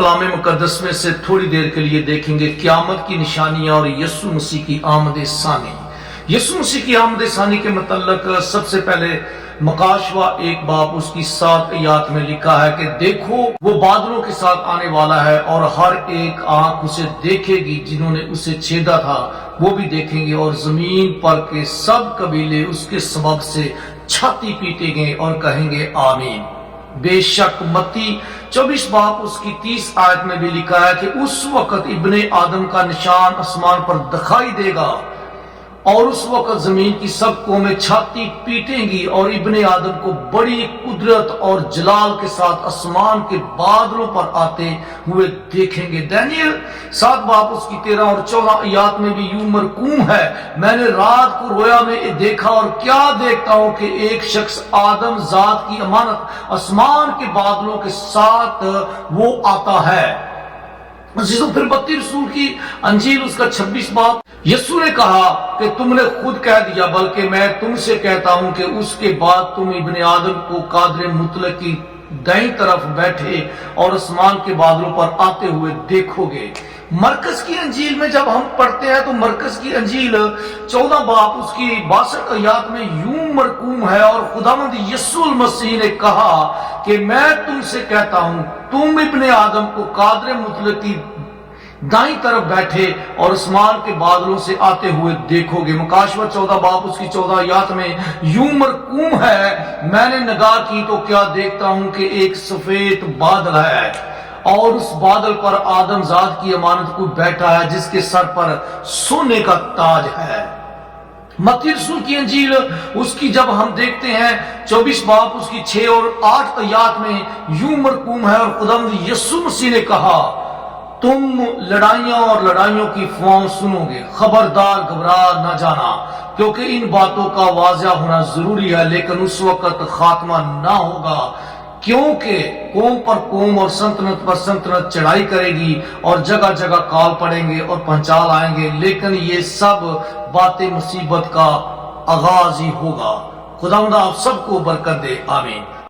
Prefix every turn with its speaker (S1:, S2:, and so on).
S1: کلام مقدس میں سے تھوڑی دیر کے لیے دیکھیں گے قیامت کی نشانیاں اور یسوع مسیح کی آمد ثانی۔ یسوع مسیح کی آمد ثانی کے متعلق سب سے پہلے مکاشوہ 1 باب اس کی 7 آیات میں لکھا ہے کہ دیکھو وہ بادلوں کے ساتھ آنے والا ہے اور ہر ایک آنکھ اسے دیکھے گی، جنہوں نے اسے چھیدا تھا وہ بھی دیکھیں گے، اور زمین پر کے سب قبیلے اس کے سبب سے چھاتی پیٹیں گے اور کہیں گے آمین۔ بے شک متی 24 باب اس کی 30 آیت میں بھی لکھا ہے کہ اس وقت ابن آدم کا نشان آسمان پر دکھائی دے گا، اور اس وقت زمین کی سب قومیں چھاتی پیٹیں گی اور ابن آدم کو بڑی قدرت اور جلال کے ساتھ آسمان کے بادلوں پر آتے ہوئے دیکھیں گے۔ دانیل 7 باب اس کی 13 اور 14 آیات میں بھی یوں مرقوم ہے، میں نے رات کو رویا میں دیکھا اور کیا دیکھتا ہوں کہ ایک شخص آدم ذات کی امانت آسمان کے بادلوں کے ساتھ وہ آتا ہے۔ عزیزو پھر بتی رسول کی انجیل اس کا 26 باب، یسوع نے کہا کہ تم نے خود کہہ دیا، بلکہ میں تم سے کہتا ہوں کہ اس کے بعد تم ابن آدم کو قادر مطلق کی دائیں طرف بیٹھے اور آسمان کے بادلوں پر آتے ہوئے دیکھو گے۔ مرکز کی انجیل میں جب ہم پڑھتے ہیں تو مرکز کی انجیل 14 باب اس کی 62 آیات میں یوں مرقوم ہے، اور خداوند یسوع المسیح نے کہا کہ میں تم سے کہتا ہوں تم ابن آدم کو قادر مطلق کی دائیں طرف بیٹھے اور آسمان کے بادلوں سے آتے ہوئے دیکھو گے۔ مکاشوہ 14 باب اس کی 14 آیات میں یوں مرقوم ہے، میں نے نگاہ کی تو کیا دیکھتا ہوں کہ ایک سفید بادل ہے، اور اس بادل پر آدم ذات کی امانت کو بیٹھا ہے، جس کے سر پر سونے کا تاج ہے۔ متی رسول کی انجیل اس کی جب ہم دیکھتے ہیں 24 باب اس کی 6 اور 8 آیات میں یوں مرقوم ہے، اور خداوند یسوع مسیح نے کہا تم لڑائیاں اور لڑائیوں کی افواہیں سنو گے، خبردار گھبرا نہ جانا، کیونکہ ان باتوں کا واضح ہونا ضروری ہے، لیکن اس وقت خاتمہ نہ ہوگا، کیونکہ قوم پر قوم اور سلطنت پر سلطنت چڑھائی کرے گی، اور جگہ جگہ کال پڑیں گے اور پنچال آئیں گے، لیکن یہ سب باتیں مصیبت کا آغاز ہی ہوگا۔ خداوند آپ سب کو برکت دے، آمین۔